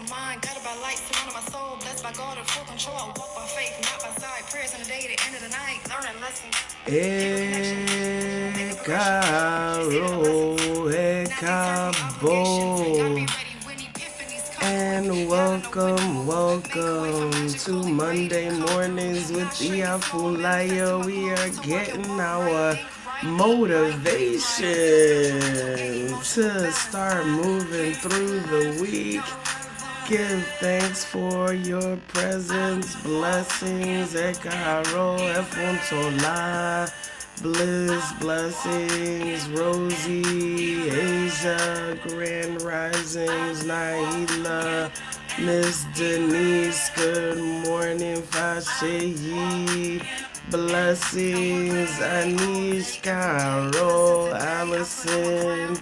my mind, guided by light, surrounded my soul, blessed by God and full control. I walk by faith, not by sight. Prayers in the day, the end of the night, learning lessons. E caro, e cabo. And welcome to Monday Mornings with Iya Funlayo. We are getting our motivation to start moving through the week. Give thanks for your presence, blessings, Ekaro, Efontola, Bliss, blessings, Rosie, Asia, Grand Risings, Naila, Miss Denise, good morning, Fasheyi, blessings, Anish, Carol, Allison,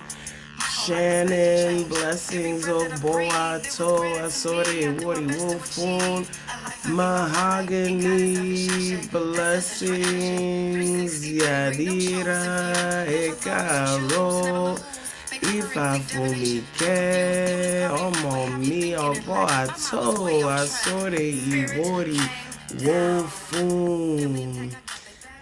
Shannon, blessings of Boato, Asori, Wori Wolfon, Mahogany, blessings, Yadira, Ekaro, Ifafumike, Omomi, Oboato, Asori, Iwori Wolfon.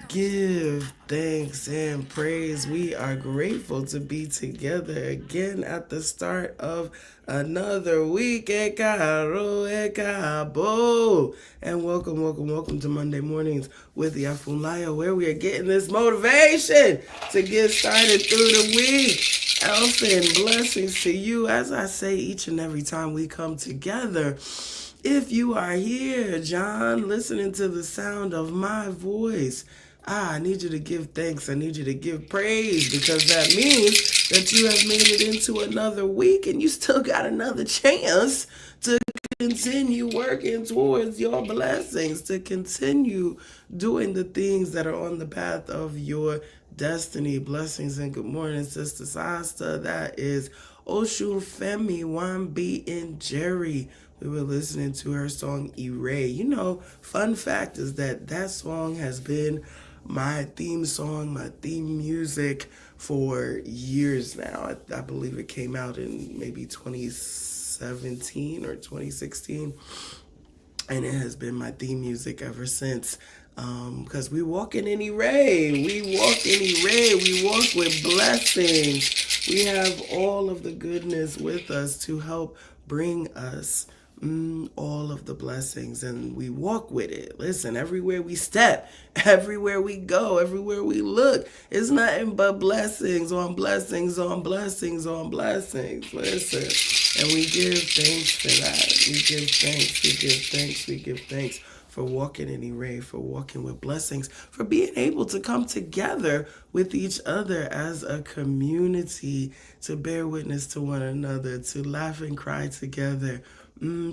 Give thanks and praise. We are grateful to be together again at the start of another week. Ekaro, ekabo. And welcome to Monday Mornings with Iya Funlayo, where we are getting this motivation to get started through the week. Elfin, blessings to you. As I say each and every time we come together, if you are here, John, listening to the sound of my voice, I need you to give thanks. I need you to give praise, because that means that you have made it into another week and you still got another chance to continue working towards your blessings, to continue doing the things that are on the path of your destiny. Blessings and good morning, Sister Sasta. That is Osunfemi, Wanbi, and Njeri. We were listening to her song Ire. You know, fun fact is that song has been my theme song, my theme music for years now. I believe it came out in maybe 2017 or 2016. And it has been my theme music ever since. Because we walking in Ire. We walk in Ire. We walk with blessings. We have all of the goodness with us to help bring us all of the blessings, and we walk with it. Listen, everywhere we step, everywhere we go, everywhere we look, it's nothing but blessings on blessings on blessings on blessings. Listen, and we give thanks for that. We give thanks for walking in Ire, for walking with blessings, for being able to come together with each other as a community, to bear witness to one another, to laugh and cry together,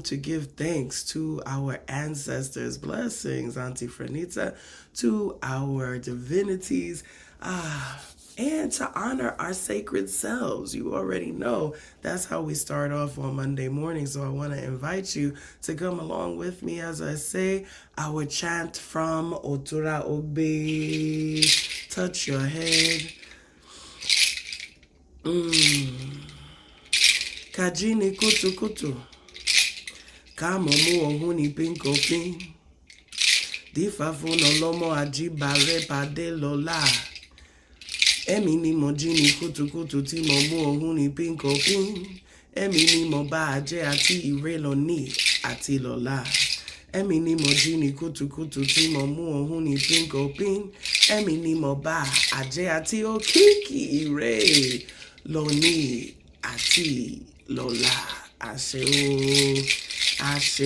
to give thanks to our ancestors, blessings, Auntie Franita, to our divinities, and to honor our sacred selves. You already know that's how we start off on Monday morning. So I want to invite you to come along with me as I say our chant from Otura Obe. Touch your head. Kajini kutu kutu. Kamo mu ohuni pinko pin. Difafu no lomo ajibare pade lola. Emi ni mo jini kutu kutu ti mo mu ohuni pinko pin. Emi ni mo ba aje ati ire lo ni ati lola. Emi ni mo jini kutu kutu ti mo mu ohuni pinko pin. Emi ni mo ba aje ati okiki ire lo ni ati lola. Aseo. So,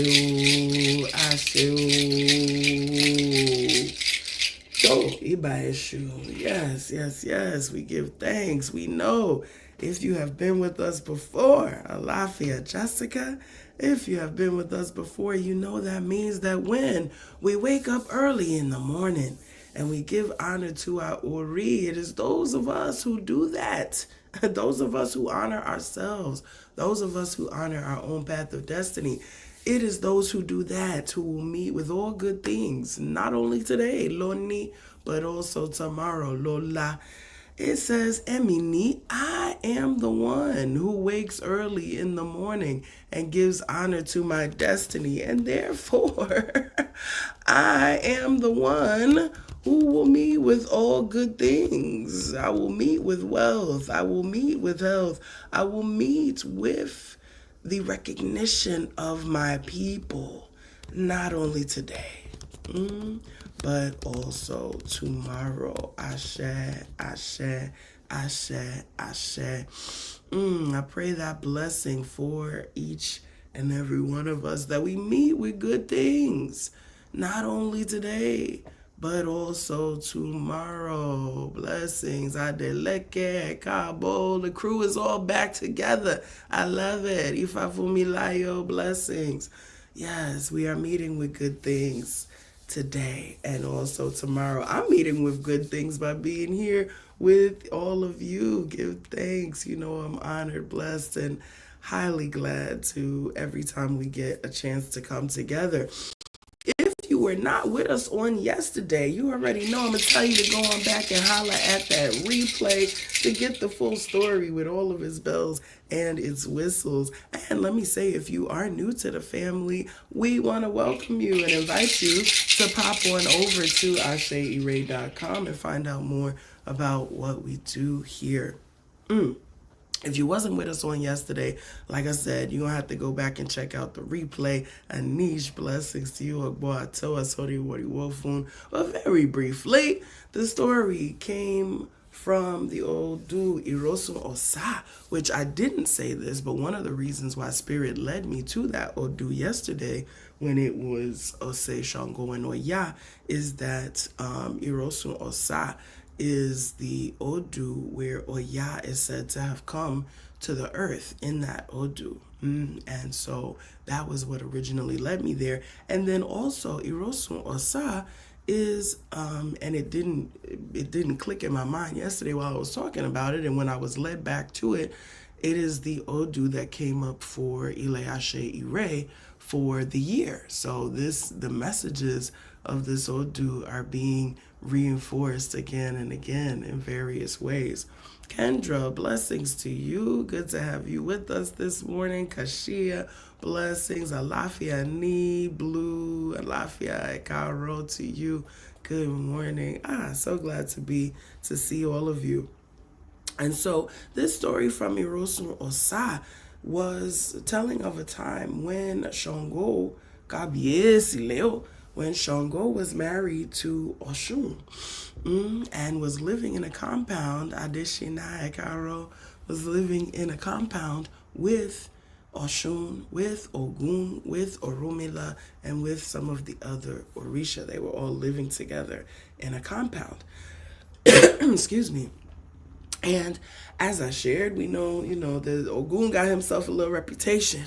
Ibaeshu. Yes. We give thanks. We know if you have been with us before, Alafia Jessica, if you have been with us before, you know that means that when we wake up early in the morning and we give honor to our Ori, it is those of us who do that. Those of us who honor ourselves, those of us who honor our own path of destiny. It is those who do that who will meet with all good things, not only today, Loni, but also tomorrow, Lola. It says, Emini, I am the one who wakes early in the morning and gives honor to my destiny. And therefore, I am the one who will meet with all good things. I will meet with wealth. I will meet with health. I will meet with the recognition of my people, not only today, but also tomorrow. Ashe, ashe, ashe, ashe. I pray that blessing for each and every one of us, that we meet with good things, not only today, but also tomorrow. Blessings. Adeleke, Cabo. The crew is all back together. I love it. Iya Funlayo. Blessings. Yes, we are meeting with good things today and also tomorrow. I'm meeting with good things by being here with all of you. Give thanks. You know, I'm honored, blessed, and highly glad to every time we get a chance to come together. If you were not with us on yesterday, you already know I'm going to tell you to go on back and holler at that replay to get the full story with all of its bells and its whistles. And let me say, if you are new to the family, we want to welcome you and invite you to pop on over to asheire.com and find out more about what we do here. If you wasn't with us on yesterday, like I said, you're going to have to go back and check out the replay. Anish, blessings to you. But very briefly, the story came from the old dude, Irosun Osa, which I didn't say this, but one of the reasons why Spirit led me to that Odu yesterday when it was Ose, Shango, and Oya is that Irosun Osa is the Odu where Oya is said to have come to the earth in that Odu. And so that was what originally led me there. And then also Irosun Osa is and it didn't click in my mind yesterday while I was talking about it, and when I was led back to it, it is the Odu that came up for Ile Ashe Ire for the year. So the messages of this Odu are being reinforced again and again in various ways. Kendra, blessings to you. Good to have you with us this morning. Kashia, blessings. Alafia Ni, Blue, Alafia Ekaro to you. Good morning. So glad to see all of you. And so this story from Irosun Osa was telling of a time when Shango, when Shango was married to Oshun and was living in a compound. Adeshina Ekaro was living in a compound with Oshun, with Ogun, with Oromila, and with some of the other Orisha. They were all living together in a compound. Excuse me. And as I shared, we know, the Ogun got himself a little reputation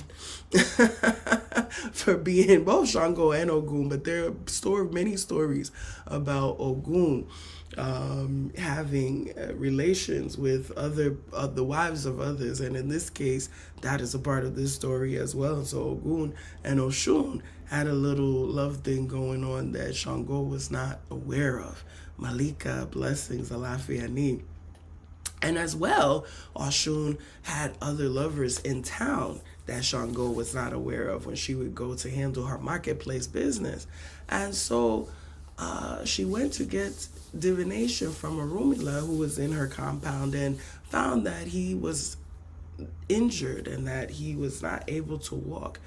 for being both Shango and Ogun, but there are many stories about Ogun having relations with the wives of others, and in this case, that is a part of this story as well. So Ogun and Oshun had a little love thing going on that Shango was not aware of. Malika, blessings, Alafiani. And as well, Oshun had other lovers in town that Shango was not aware of when she would go to handle her marketplace business. And so she went to get divination from Oromila, who was in her compound, and found that he was injured and that he was not able to walk.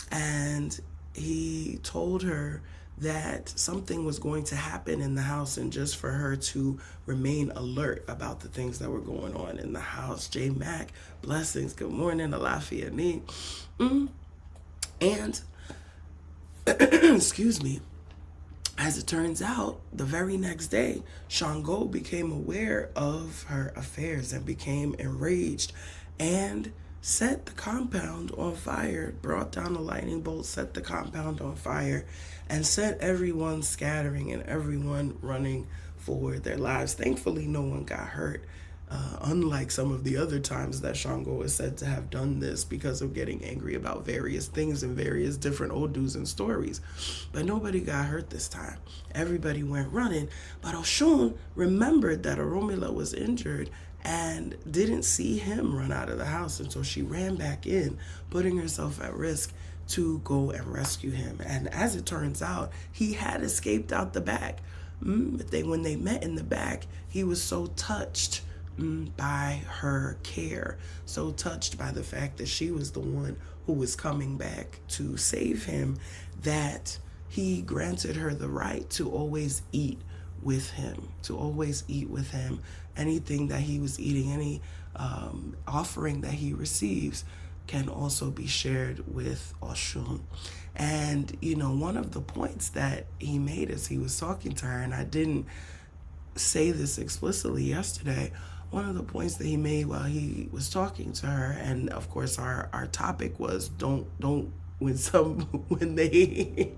And he told her that something was going to happen in the house, and just for her to remain alert about the things that were going on in the house. J Mac, blessings, good morning, Alafia Ni. And excuse me, as it turns out, the very next day, Shango became aware of her affairs and became enraged and set the compound on fire, brought down a lightning bolt, set the compound on fire, and sent everyone scattering and everyone running for their lives. Thankfully, no one got hurt. Unlike some of the other times that Shango is said to have done this because of getting angry about various things and various different odus and stories. But nobody got hurt this time. Everybody went running. But Oshun remembered that Oromila was injured and didn't see him run out of the house. And so she ran back in, putting herself at risk to go and rescue him. And as it turns out, he had escaped out the back. But when they met in the back, he was so touched by her care, so touched by the fact that she was the one who was coming back to save him, that he granted her the right to always eat with him, Anything that he was eating, any offering that he receives can also be shared with Oshun. And, one of the points that he made as he was talking to her, and I didn't say this explicitly yesterday, one of the points that he made while he was talking to her, and of course our topic was don't when they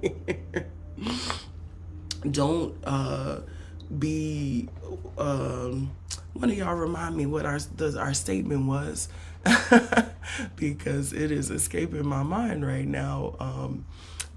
don't be one of y'all remind me what our statement was because it is escaping my mind right now.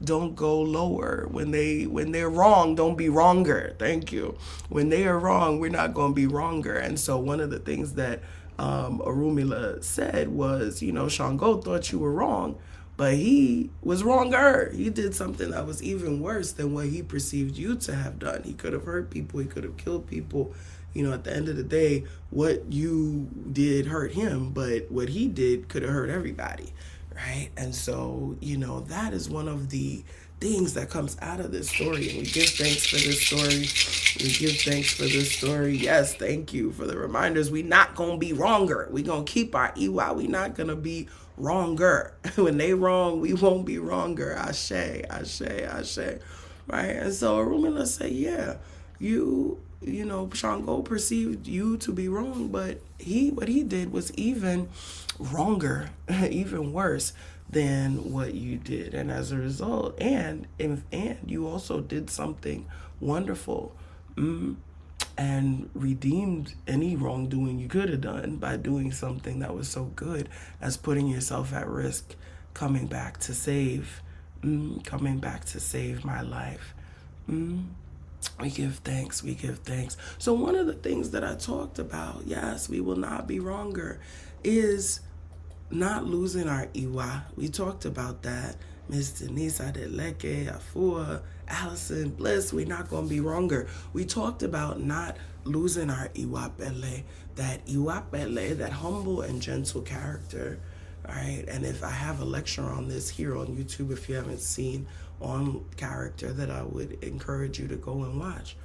Don't go lower. When they're wrong, don't be wronger. Thank you. When they are wrong, we're not going to be wronger. And so one of the things that Oromila said was, Shango thought you were wrong, but he was wronger. He did something that was even worse than what he perceived you to have done. He could have hurt people. He could have killed people. At the end of the day, what you did hurt him, but what he did could have hurt everybody. Right? And so, that is one of the things that comes out of this story. And we give thanks for this story. Yes, thank you for the reminders. We not going to be wronger. We going to keep our Iwa. We not going to be wronger. When they wrong, we won't be wronger. Ashe, ashe, ashe. Right? And so Oromila said, yeah, Shango perceived you to be wrong, but what he did was even wronger, even worse than what you did. And as a result, and you also did something wonderful and redeemed any wrongdoing you could have done by doing something that was so good as putting yourself at risk, coming back to save my life. We give thanks. So one of the things that I talked about, yes, we will not be wronger, is not losing our Iwa. We talked about that. Miss Denise Adeleke, Afua, Allison, Bliss, we're not going to be wronger. We talked about not losing our Iwapele, that humble and gentle character, all right? And if I have a lecture on this here on YouTube, if you haven't seen on character, that I would encourage you to go and watch.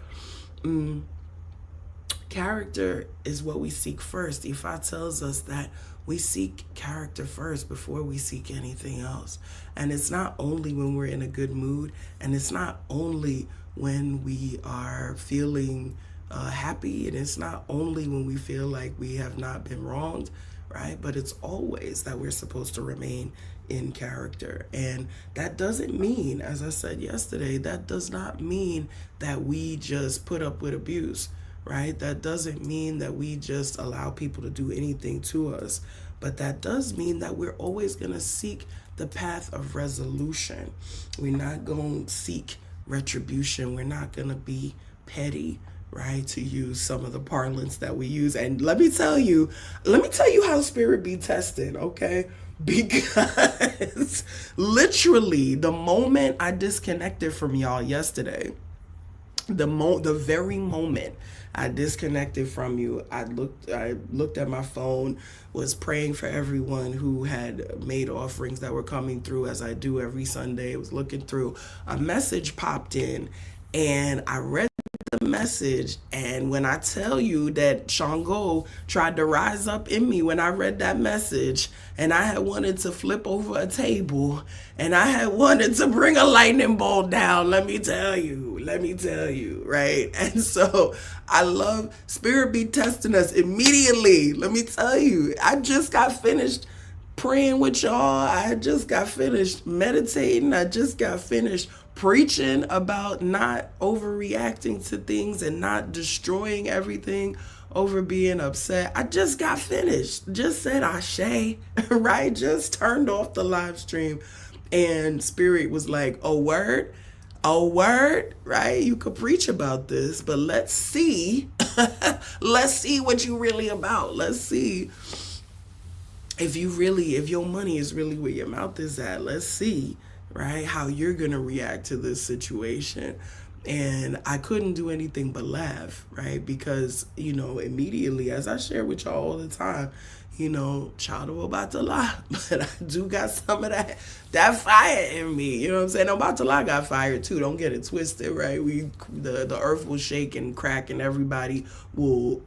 Character is what we seek first. Ifa tells us that we seek character first before we seek anything else. And it's not only when we're in a good mood, and it's not only when we are feeling happy, and it's not only when we feel like we have not been wronged, right? But it's always that we're supposed to remain in character. And that doesn't mean, as I said yesterday, that does not mean that we just put up with abuse, right? That doesn't mean that we just allow people to do anything to us. But that does mean that we're always going to seek the path of resolution. We're not going to seek retribution. We're not going to be petty, right? To use some of the parlance that we use. And let me tell you how spirit be tested, okay? Because literally the moment I disconnected from y'all yesterday, the very moment I disconnected from you, I looked at my phone, was praying for everyone who had made offerings that were coming through, as I do every Sunday. I was looking through, a message popped in, and I read the message, and when I tell you that Shango tried to rise up in me when I read that message, and I had wanted to flip over a table, and I had wanted to bring a lightning bolt down, let me tell you, right? And so I love spirit be testing us immediately. Let me tell you, I just got finished praying with y'all. I just got finished meditating. I just got finished preaching about not overreacting to things and not destroying everything over being upset. I just got finished. Just said Ashe, right? Just turned off the live stream. And Spirit was like, oh, word? Oh, word? Right? You could preach about this, but let's see. Let's see what you really about. Let's see if your money is really where your mouth is at. Let's see, right, how you're going to react to this situation. And I couldn't do anything but laugh, right? Because, immediately, as I share with y'all all the time, child about to lie, but I do got some of that fire in me. You know what I'm saying? About to lie got fire too. Don't get it twisted, right? The earth will shake and crack, and everybody will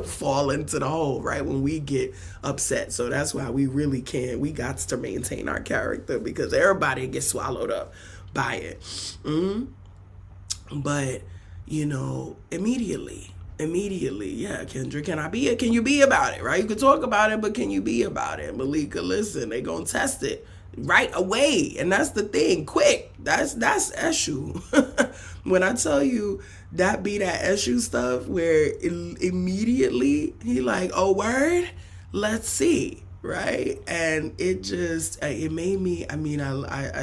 fall into the hole, right? When we get upset. So that's why we really can't. We got to maintain our character, because everybody gets swallowed up by it. But immediately, yeah, Kendra, can you be about it, right? You can talk about it, but can you be about it? Malika, listen, they gonna test it right away, and that's the thing, quick. That's Eshu. When I tell you that be that Eshu stuff, where immediately he like, oh, word, let's see, right? And it made me, I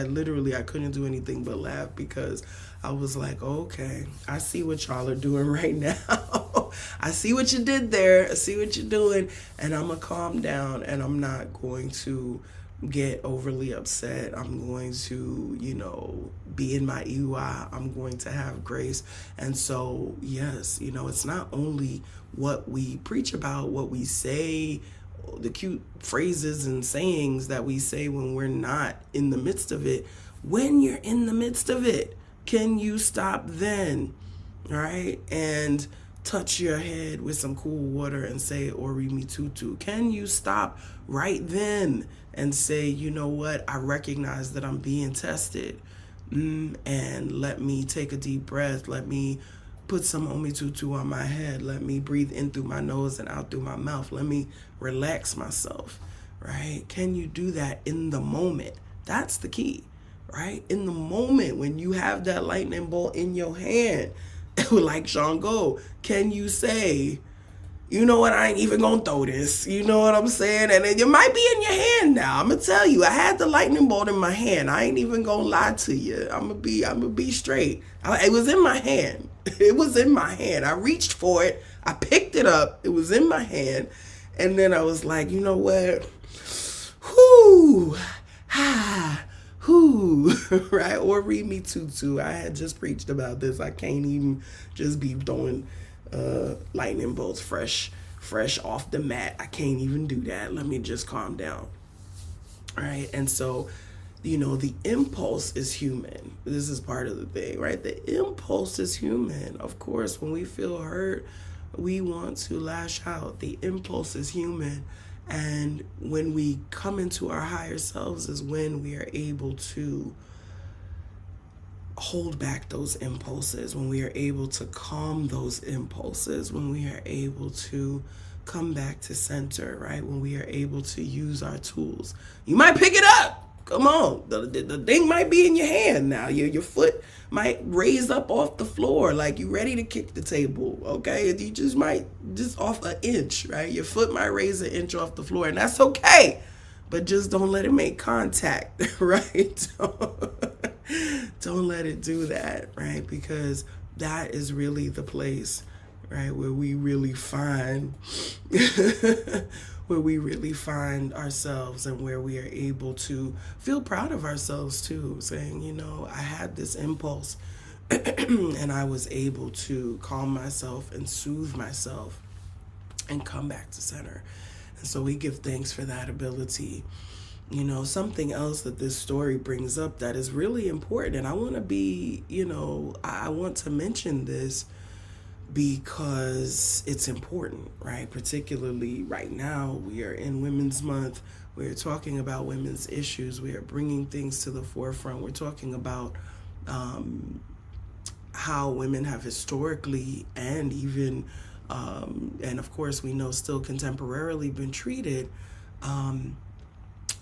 literally, I couldn't do anything but laugh, because I was like, okay, I see what y'all are doing right now. I see what you did there. I see what you're doing. And I'm going to calm down, and I'm not going to get overly upset. I'm going to, be in my EY. I'm going to have grace. And so, yes, it's not only what we preach about, what we say, the cute phrases and sayings that we say when we're not in the midst of it. When you're in the midst of it, can you stop then, right? And touch your head with some cool water and say, Ori mi tutu? Can you stop right then and say, you know what? I recognize that I'm being tested. And let me take a deep breath. Let me put some omi tutu on my head. Let me breathe in through my nose and out through my mouth. Let me relax myself, right? Can you do that in the moment? That's the key. Right? In the moment when you have that lightning bolt in your hand, like Shango, can you say, you know what, I ain't even gonna throw this. You know what I'm saying? And it might be in your hand now. I'm gonna tell you, I had the lightning bolt in my hand. I ain't even gonna lie to you. I'm gonna be straight. It was in my hand. It was in my hand. I reached for it. I picked it up. It was in my hand. And then I was like, you know what? Whoo, right? Or read me tutu. I had just preached about this. I can't even just be throwing lightning bolts fresh off the mat. I can't even do that. Let me just calm down. Right? And so, the impulse is human. This is part of the thing, right? The impulse is human. Of course, when we feel hurt, we want to lash out. The impulse is human. And when we come into our higher selves is when we are able to hold back those impulses, when we are able to calm those impulses, when we are able to come back to center, right? When we are able to use our tools. You might pick it up. Come on. The thing might be in your hand now. Your foot might raise up off the floor like you ready to kick the table, okay? You just might, just off an inch, right? Your foot might raise an inch off the floor, and that's okay. But just don't let it make contact, right? Don't let it do that, right? Because that is really the place, right, where we really find ourselves, and where we are able to feel proud of ourselves too, saying, I had this impulse and I was able to calm myself and soothe myself and come back to center. And so we give thanks for that ability. Something else that this story brings up that is really important, and I want to mention this because it's important, right? Particularly right now, we are in Women's Month. We're talking about women's issues. We are bringing things to the forefront. We're talking about how women have historically and even, and of course we know still contemporarily, been treated,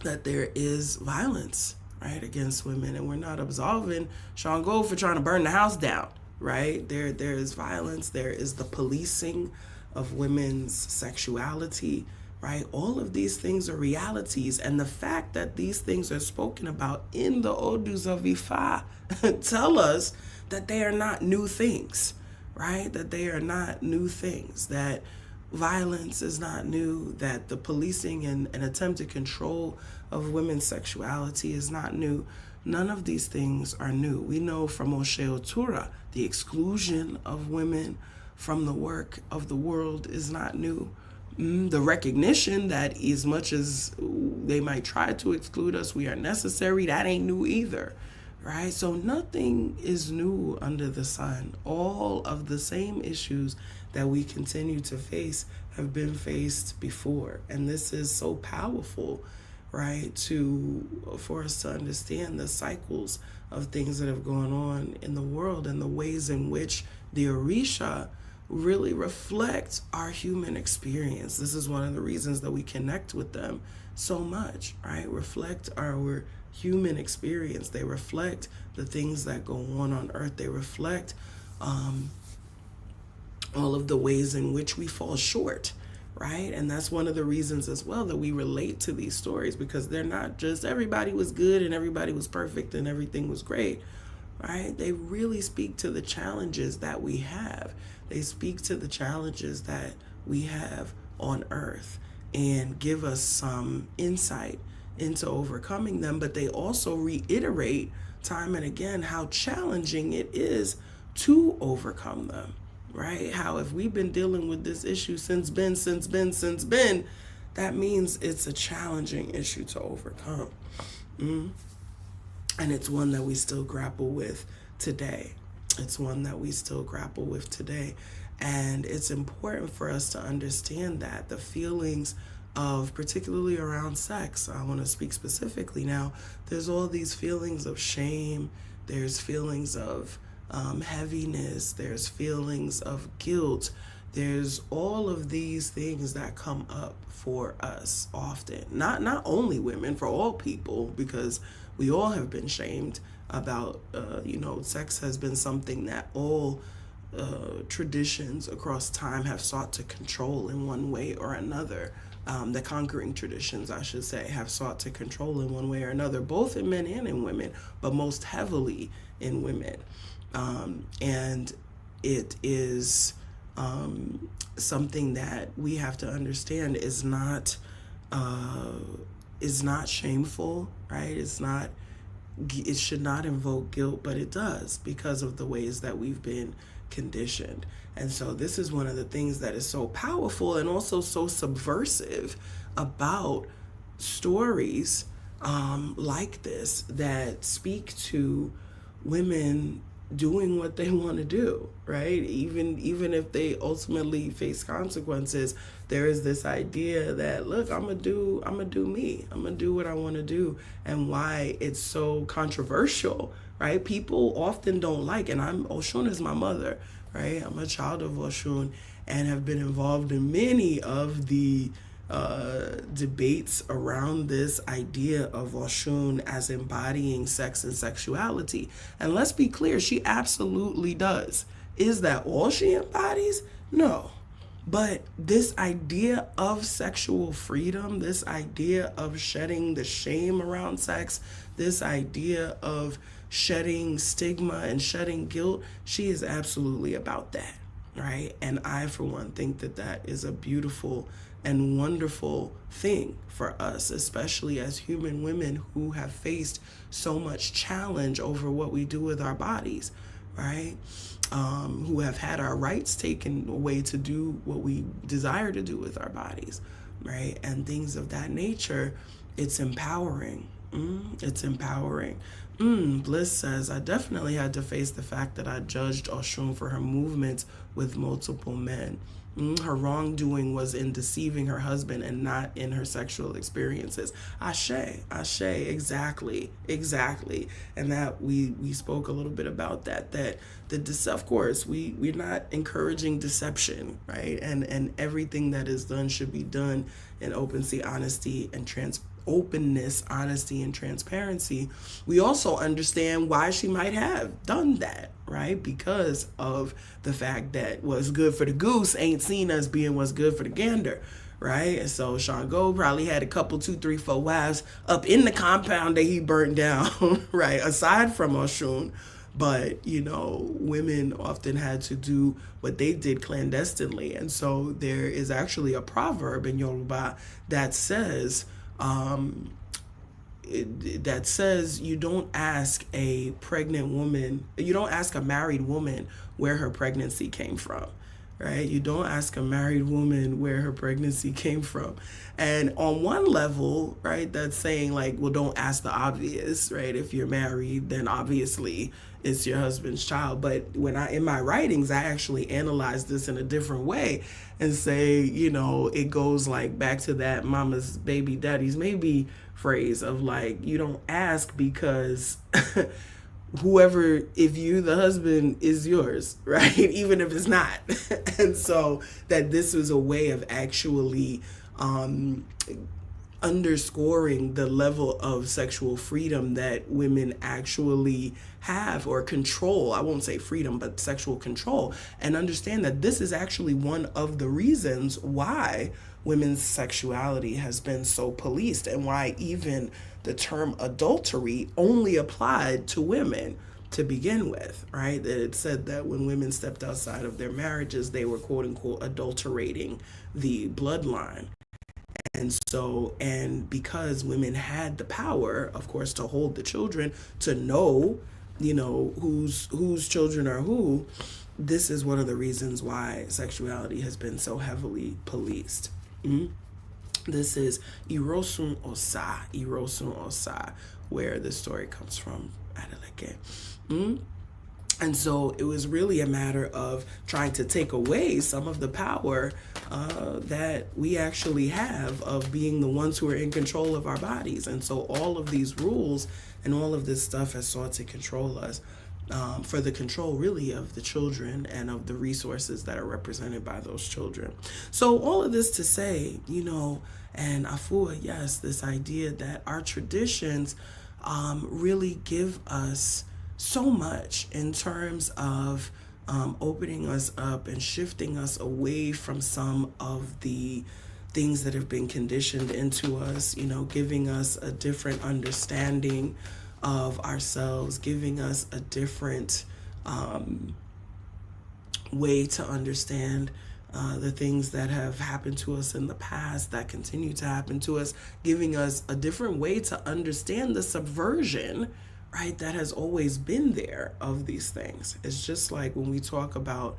that there is violence, right, against women. And we're not absolving Shango for trying to burn the house down. Right? There is violence. There is the policing of women's sexuality, right? All of these things are realities. And the fact that these things are spoken about in the Odus of Ifa tell us that they are not new things, right? That they are not new things, that violence is not new, that the policing and attempted control of women's sexuality is not new. None of these things are new. We know from Osheo Tura, the exclusion of women from the work of the world is not new. The recognition that as much as they might try to exclude us, we are necessary, that ain't new either, right? So nothing is new under the sun. All of the same issues that we continue to face have been faced before. And this is so powerful, right, for us to understand the cycles of things that have gone on in the world and the ways in which the Orisha really reflect our human experience. This is one of the reasons that we connect with them so much, right? Reflect our human experience. They reflect the things that go on earth. They reflect all of the ways in which we fall short, right? And that's one of the reasons as well that we relate to these stories, because they're not just everybody was good and everybody was perfect and everything was great, right? They really speak to the challenges that we have. They speak to the challenges that we have on earth and give us some insight into overcoming them. But they also reiterate time and again how challenging it is to overcome them, right? How if we've been dealing with this issue since Ben, that means it's a challenging issue to overcome. And it's one that we still grapple with today. It's one that we still grapple with today. And it's important for us to understand that the feelings of, particularly around sex, I want to speak specifically now, there's all these feelings of shame, there's feelings of heaviness, there's feelings of guilt, there's all of these things that come up for us often. Not only women, for all people, because we all have been shamed about, sex has been something that all traditions across time have sought to control in one way or another. The conquering traditions, I should say, have sought to control in one way or another, both in men and in women, but most heavily in women. And it is something that we have to understand is not shameful, right? It should not invoke guilt, but it does because of the ways that we've been conditioned. And so this is one of the things that is so powerful and also so subversive about stories like this that speak to women doing what they want to do, right? Even if they ultimately face consequences, there is this idea that, look, I'm gonna do me. I'm gonna do what I want to do. And why it's so controversial, right? People often don't like, and Oshun is my mother, right? I'm a child of Oshun and have been involved in many of the debates around this idea of Oshun as embodying sex and sexuality. And let's be clear, she absolutely does. Is that all she embodies? No. But this idea of sexual freedom, this idea of shedding the shame around sex, this idea of shedding stigma and shedding guilt, she is absolutely about that, right? And I, for one, think that that is a beautiful and wonderful thing for us, especially as human women who have faced so much challenge over what we do with our bodies, right? Who have had our rights taken away to do what we desire to do with our bodies, right? And things of that nature. It's empowering. It's empowering. Bliss says, I definitely had to face the fact that I judged Oshun for her movements with multiple men. Her wrongdoing was in deceiving her husband and not in her sexual experiences. Ashe, exactly. And that we spoke a little bit about that of course, we're not encouraging deception, right? And everything that is done should be done in open honesty, and openness, honesty, and transparency, we also understand why she might have done that, right? Because of the fact that what's good for the goose ain't seen as being what's good for the gander, right? And so Sean Gold probably had a couple, 2, 3, 4 wives up in the compound that he burnt down, right? Aside from Oshun. But, women often had to do what they did clandestinely. And so there is actually a proverb in Yoruba that says, you don't ask a married woman where her pregnancy came from. Right? You don't ask a married woman where her pregnancy came from. And on one level, right, that's saying like, well, don't ask the obvious, right? If you're married, then obviously it's your husband's child. But in my writings, I actually analyze this in a different way and say, it goes like back to that mama's baby, daddy's maybe phrase of like, you don't ask because the husband is yours, right? Even if it's not. And so that this was a way of actually underscoring the level of sexual freedom that women actually have, or control. I won't say freedom, but sexual control, and understand that this is actually one of the reasons why women's sexuality has been so policed, and why even the term adultery only applied to women to begin with, right? That it said that when women stepped outside of their marriages, they were quote unquote adulterating the bloodline. And because women had the power, of course, to hold the children, to know, whose children are who, this is one of the reasons why sexuality has been so heavily policed. This is Irosun Osa, where the story comes from. And so it was really a matter of trying to take away some of the power that we actually have of being the ones who are in control of our bodies. And so all of these rules and all of this stuff has sought to control us, for the control really of the children and of the resources that are represented by those children. So all of this to say, and Afua, yes, this idea that our traditions really give us so much in terms of opening us up and shifting us away from some of the things that have been conditioned into us, giving us a different understanding of ourselves, giving us a different way to understand the things that have happened to us in the past, that continue to happen to us, giving us a different way to understand the subversion, right, that has always been there of these things. It's just like when we talk about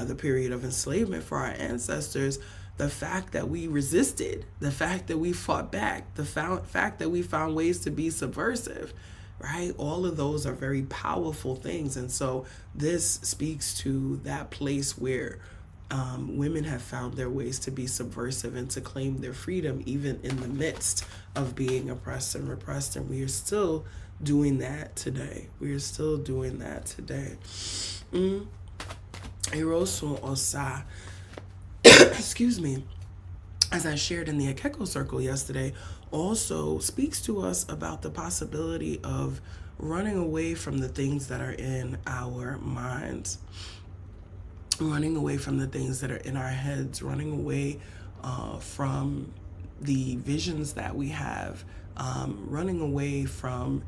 the period of enslavement for our ancestors, the fact that we resisted, the fact that we fought back, the fact that we found ways to be subversive, right? All of those are very powerful things. And so this speaks to that place where women have found their ways to be subversive and to claim their freedom, even in the midst of being oppressed and repressed. And we are still doing that today. Hirosu Osa, excuse me, as I shared in the Akeko Circle yesterday, also speaks to us about the possibility of running away from the things that are in our minds, running away from the things that are in our heads, running away from the visions that we have, running away from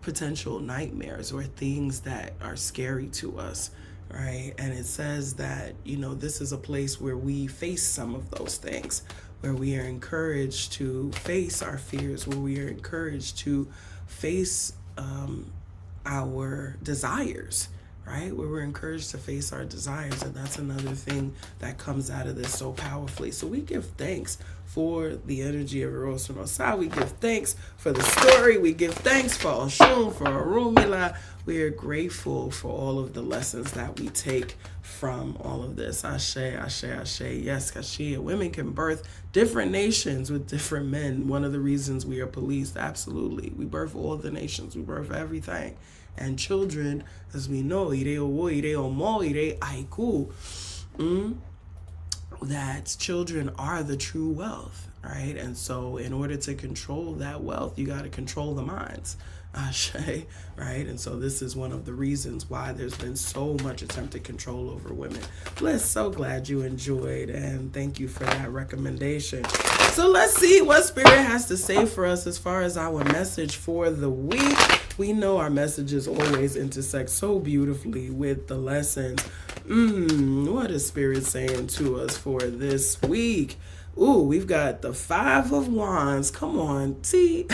potential nightmares or things that are scary to us, right? And it says that, this is a place where we face some of those things, where we are encouraged to face our fears, where we are encouraged to face our desires, right? Where we're encouraged to face our desires. And that's another thing that comes out of this so powerfully. So we give thanks for the energy of Eros and Osai. We give thanks for the story. We give thanks for Oshun, for Orunmila. We are grateful for all of the lessons that we take from all of this. Ashe, ashe, ashe. Yes, Kashia. Women can birth different nations with different men. One of the reasons we are policed, absolutely. We birth all the nations. We birth everything. And children, as we know, ire owo, ire omo, ire aiku, that children are the true wealth, right? And so in order to control that wealth, you got to control the minds, Ashe, right? And so this is one of the reasons why there's been so much attempted control over women. Bliss, so glad you enjoyed, and thank you for that recommendation. So let's see what Spirit has to say for us as far as our message for the week. We know our messages always intersect so beautifully with the lessons. What is Spirit saying to us for this week? Ooh, we've got the Five of Wands. Come on, see?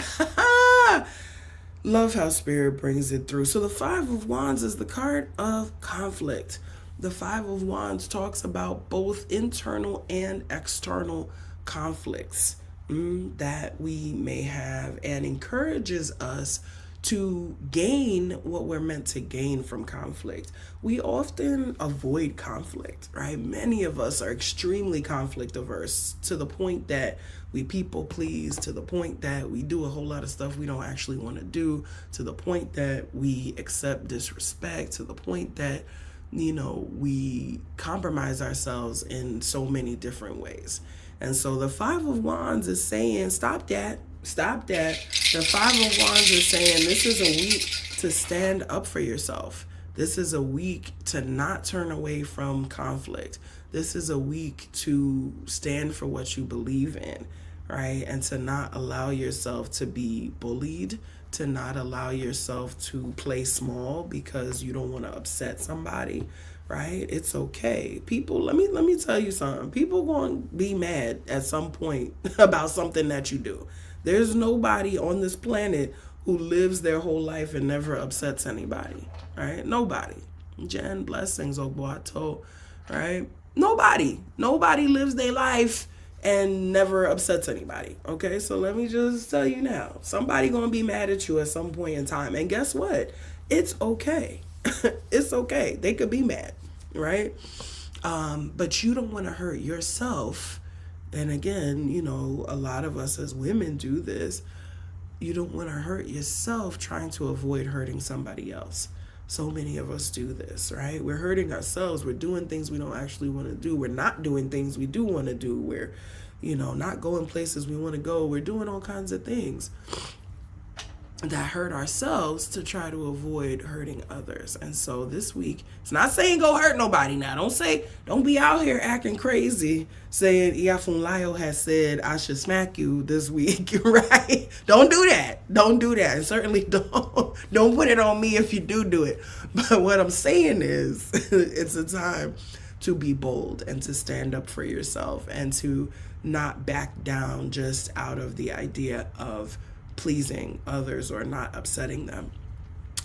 Love how Spirit brings it through. So the Five of Wands is the card of conflict. The Five of Wands talks about both internal and external conflicts that we may have, and encourages us to gain what we're meant to gain from conflict. We often avoid conflict, right? Many of us are extremely conflict averse, to the point that we people please, to the point that we do a whole lot of stuff we don't actually want to do, to the point that we accept disrespect, to the point that, we compromise ourselves in so many different ways. And so the Five of Wands is saying, stop that. Stop that. The Five of Wands is saying this is a week to stand up for yourself. This is a week to not turn away from conflict. This is a week to stand for what you believe in, right? And to not allow yourself to be bullied, to not allow yourself to play small because you don't want to upset somebody, right? It's okay. People, let me tell you something. People going to be mad at some point about something that you do. There's nobody on this planet who lives their whole life and never upsets anybody, right? Nobody. Jen, blessings, Obuato, right? Nobody lives their life and never upsets anybody, okay? So let me just tell you now, somebody gonna be mad at you at some point in time. And guess what? It's okay. It's okay. They could be mad, right? But you don't want to hurt yourself. And again, a lot of us as women do this. You don't want to hurt yourself trying to avoid hurting somebody else. So many of us do this, right? We're hurting ourselves. We're doing things we don't actually want to do. We're not doing things we do want to do. We're, not going places we want to go. We're doing all kinds of things that hurt ourselves to try to avoid hurting others. And so this week, it's not saying go hurt nobody now. Don't be out here acting crazy saying Iya Funlayo has said I should smack you this week, right? Don't do that. Don't do that. And certainly don't put it on me if you do it. But what I'm saying is it's a time to be bold and to stand up for yourself and to not back down just out of the idea of pleasing others or not upsetting them.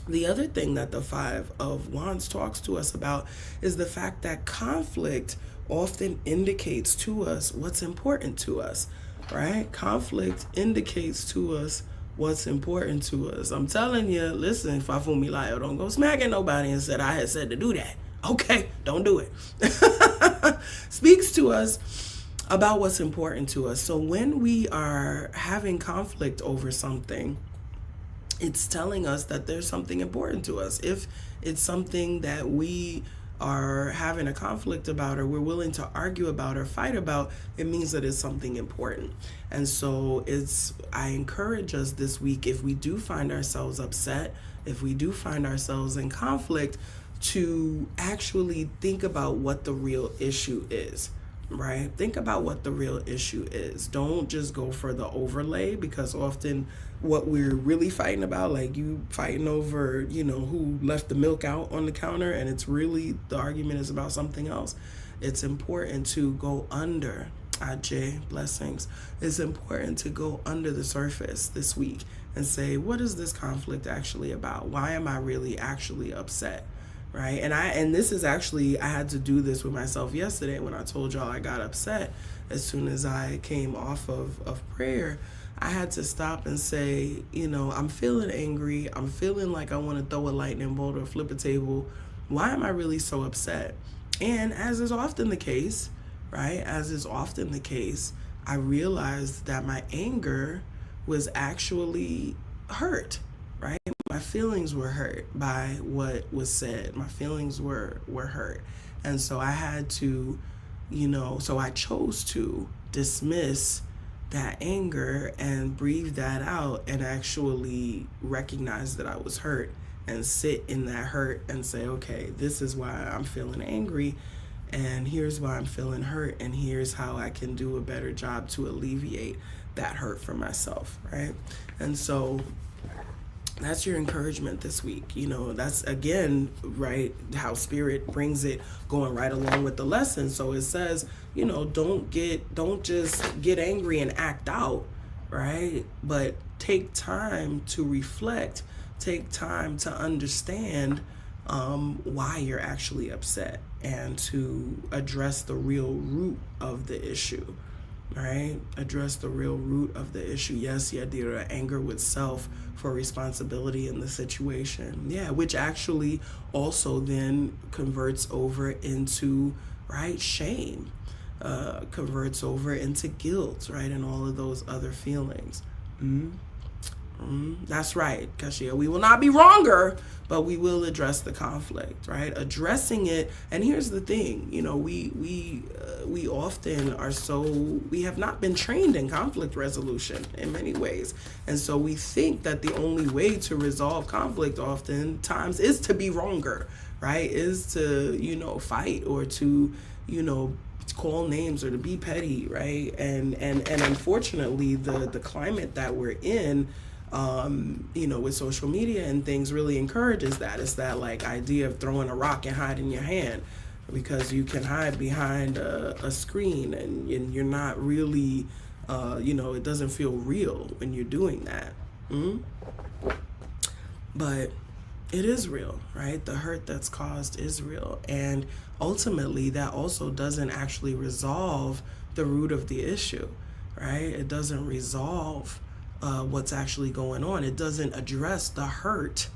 The other thing that the Five of Wands talks to us about is the fact that conflict often indicates to us what's important to us, right? Conflict indicates to us what's important to us. I'm telling you, listen, Funlayo, don't go smacking nobody and said I had said to do that. Okay, don't do it. Speaks to us about what's important to us. So when we are having conflict over something, it's telling us that there's something important to us. If it's something that we are having a conflict about, or we're willing to argue about or fight about, it means that it's something important. And so I encourage us this week, if we do find ourselves upset, if we do find ourselves in conflict, to actually think about what the real issue is. Right? Think about what the real issue is. Don't just go for the overlay, because often what we're really fighting about, like you fighting over, who left the milk out on the counter, and it's really, the argument is about something else. It's important to go under, Ajay, blessings. It's important to go under the surface this week and say, what is this conflict actually about? Why am I really actually upset? Right. And this is actually, I had to do this with myself yesterday when I told y'all I got upset as soon as I came off of prayer. I had to stop and say, I'm feeling angry. I'm feeling like I want to throw a lightning bolt or flip a table. Why am I really so upset? And as is often the case, right? As is often the case, I realized that my anger was actually hurt. Right? My feelings were hurt by what was said. My feelings were hurt. And so I had to, so I chose to dismiss that anger and breathe that out and actually recognize that I was hurt and sit in that hurt and say, okay, this is why I'm feeling angry, and here's why I'm feeling hurt, and here's how I can do a better job to alleviate that hurt for myself, right? And so that's your encouragement this week. That's again, right, how Spirit brings it, going right along with the lesson. So it says, don't just get angry and act out, right? But take time to reflect, take time to understand why you're actually upset, and to address the real root of the issue. Right? Address the real root of the issue. Yes, Yadira, anger with self for responsibility in the situation. Yeah, which actually also then converts over into, right, shame, converts over into guilt, right, and all of those other feelings. That's right, Cashapp. We will not be wronger, but we will address the conflict, right? Addressing it. And here's the thing, we often we have not been trained in conflict resolution in many ways. And so we think that the only way to resolve conflict oftentimes is to be wronger, right? Is to, fight, or to, call names, or to be petty, right? And unfortunately, the climate that we're in, with social media and things, really encourages that. It's that like idea of throwing a rock and hiding your hand, because you can hide behind a screen, and you're not really, it doesn't feel real when you're doing that. But it is real, right? The hurt that's caused is real. And ultimately, that also doesn't actually resolve the root of the issue, right? It doesn't resolve what's actually going on. It doesn't address the hurt,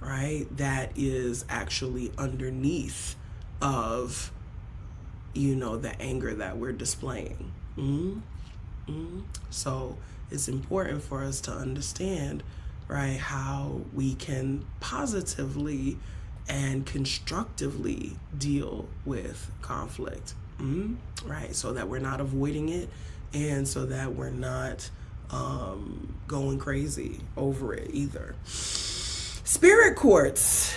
right, that is actually underneath of, the anger that we're displaying. So it's important for us to understand, right, how we can positively and constructively deal with conflict, right, so that we're not avoiding it, and so that we're not going crazy over it either. Spirit quartz,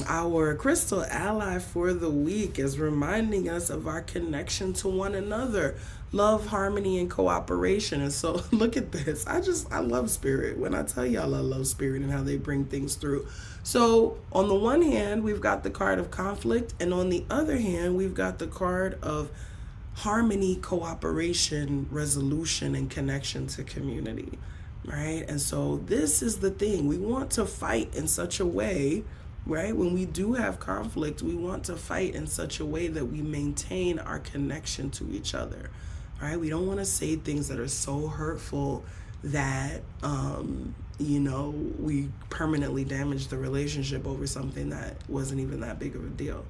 our crystal ally for the week, is reminding us of our connection to one another, love, harmony, and cooperation. And so look at this. I love Spirit. When I tell y'all I love Spirit and how they bring things through. So on the one hand, we've got the card of conflict, and on the other hand, we've got the card of harmony, cooperation, resolution, and connection to community, right? And so this is the thing. We want to fight in such a way, right? When we do have conflict, we want to fight in such a way that we maintain our connection to each other, right? We don't want to say things that are so hurtful that, we permanently damage the relationship over something that wasn't even that big of a deal.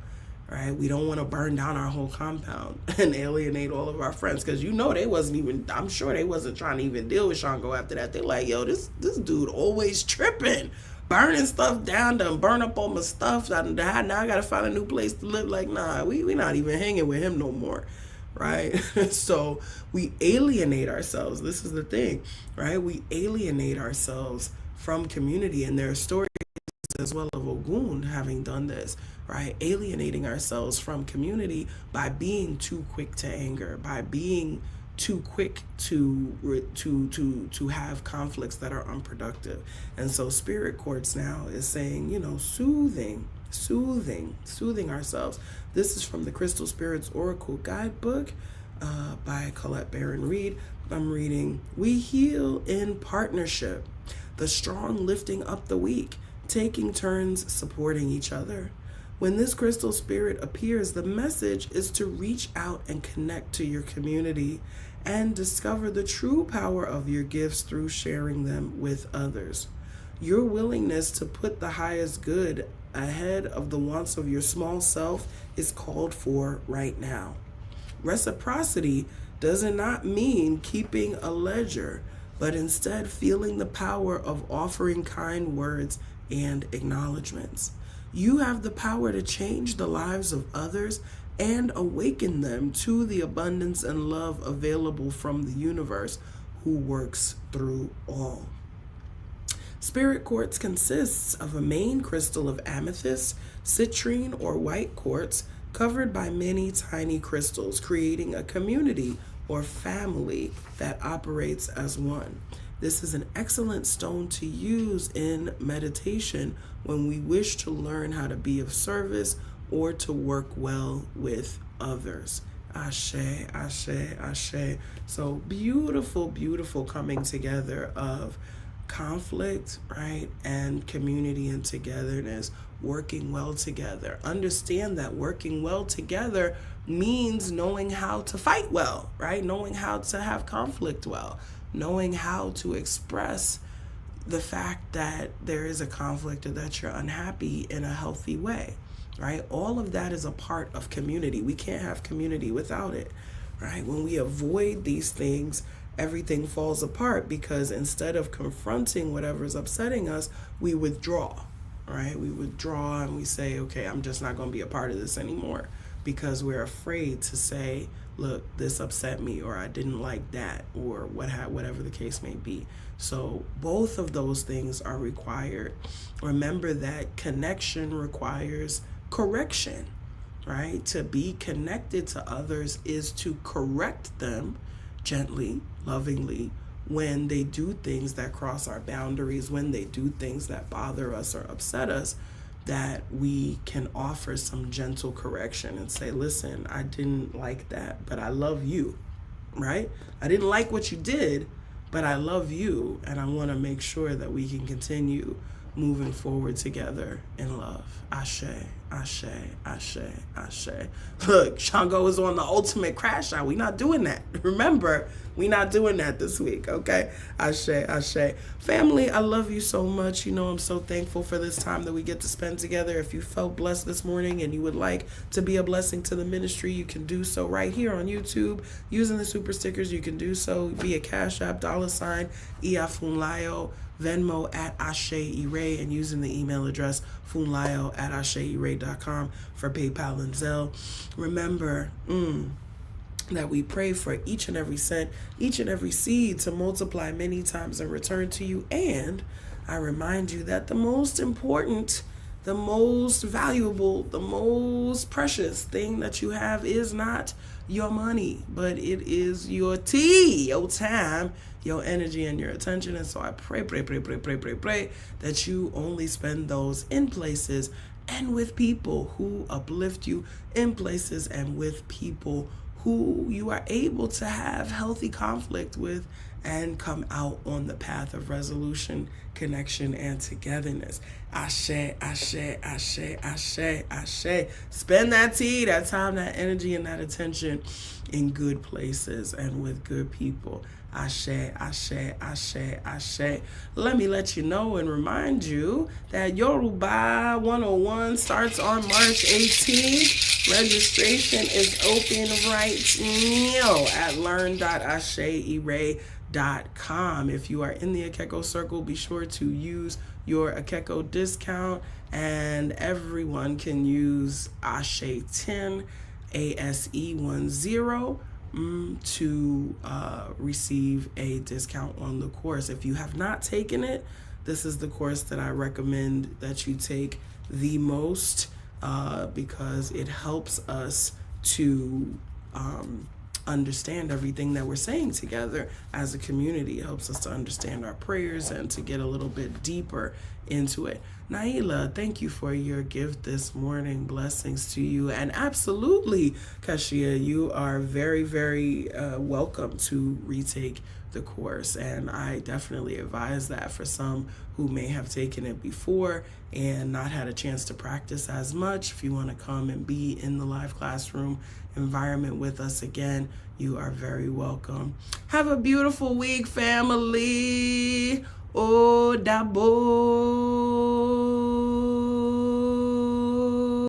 Right? We don't want to burn down our whole compound and alienate all of our friends, because I'm sure they wasn't trying to even deal with Shango after that. They're like, yo, this dude always tripping, burning stuff down, done burn up all my stuff. Now I gotta find a new place to live. Like, nah, we not even hanging with him no more, right? So we alienate ourselves. This is the thing, right? We alienate ourselves from community, and there are stories as well of Ogun having done this, right? Alienating ourselves from community by being too quick to anger, by being too quick to have conflicts that are unproductive. And so Spirit Quartz now is saying, soothing ourselves. This is from the Crystal Spirits Oracle Guidebook by Colette Baron Reed. I'm reading, we heal in partnership, the strong lifting up the weak, taking turns supporting each other. When this crystal spirit appears, the message is to reach out and connect to your community and discover the true power of your gifts through sharing them with others. Your willingness to put the highest good ahead of the wants of your small self is called for right now. Reciprocity does not mean keeping a ledger, but instead feeling the power of offering kind words and acknowledgments. You have the power to change the lives of others and awaken them to the abundance and love available from the universe who works through all. Spirit quartz consists of a main crystal of amethyst, citrine, or white quartz covered by many tiny crystals, creating a community or family that operates as one. This is an excellent stone to use in meditation when we wish to learn how to be of service or to work well with others. Ashe, ashe, ashe. So beautiful, beautiful coming together of conflict, right? And community and togetherness, working well together. Understand that working well together means knowing how to fight well, right? Knowing how to have conflict well, knowing how to express the fact that there is a conflict or that you're unhappy in a healthy way, right? All of that is a part of community. We can't have community without it, right? When we avoid these things, everything falls apart because instead of confronting whatever's upsetting us, we withdraw, right? We withdraw and we say, okay, I'm just not going to be a part of this anymore because we're afraid to say, look, this upset me, or I didn't like that, or whatever the case may be. So both of those things are required. Remember that connection requires correction, right? To be connected to others is to correct them gently, lovingly, when they do things that cross our boundaries, when they do things that bother us or upset us, that we can offer some gentle correction and say, listen, I didn't like that, but I love you, right? I didn't like what you did, but I love you, and I want to make sure that we can continue moving forward together in love. Ashe, ashe, ashe, ashe. Look, Shango is on the ultimate crash out. We not doing that. Remember, we not doing that this week, okay? Ashe, ashe. Family, I love you so much. You know, I'm so thankful for this time that we get to spend together. If you felt blessed this morning and you would like to be a blessing to the ministry, you can do so right here on YouTube. Using the super stickers, you can do so via Cashapp, $, Iya Funlayo, Venmo at Ashe Ire, and using the email address funlayo at asheire.com for PayPal and Zelle. Remember that we pray for each and every cent, each and every seed to multiply many times and return to you. And I remind you that the most important, the most valuable, the most precious thing that you have is not your money, but it is your tea, your time, your energy, and your attention. And so I pray that you only spend those in places and with people who uplift you, in places and with people who you are able to have healthy conflict with and come out on the path of resolution, connection, and togetherness. Ashe, ashe, ashe, ashe, ashe. Spend that tea, that time, that energy, and that attention in good places and with good people. Ashe, ashe, ashe, ashe. Let me let you know and remind you that Yoruba 101 starts on March 18th. Registration is open right now at learn.asheire.com. If you are in the Akeko circle, be sure to use your Akeko discount, and everyone can use Ashe 10, ASE10, to receive a discount on the course. If you have not taken it, this is the course that I recommend that you take the most, because it helps us to understand everything that we're saying together as a community. It helps us to understand our prayers and to get a little bit deeper into it. Naila, thank you for your gift this morning. Blessings to you. And absolutely, Kashia, you are very, very welcome to retake the course. And I definitely advise that for some who may have taken it before and not had a chance to practice as much. If you want to come and be in the live classroom environment with us again, you are very welcome. Have a beautiful week, family. Oh, dabo.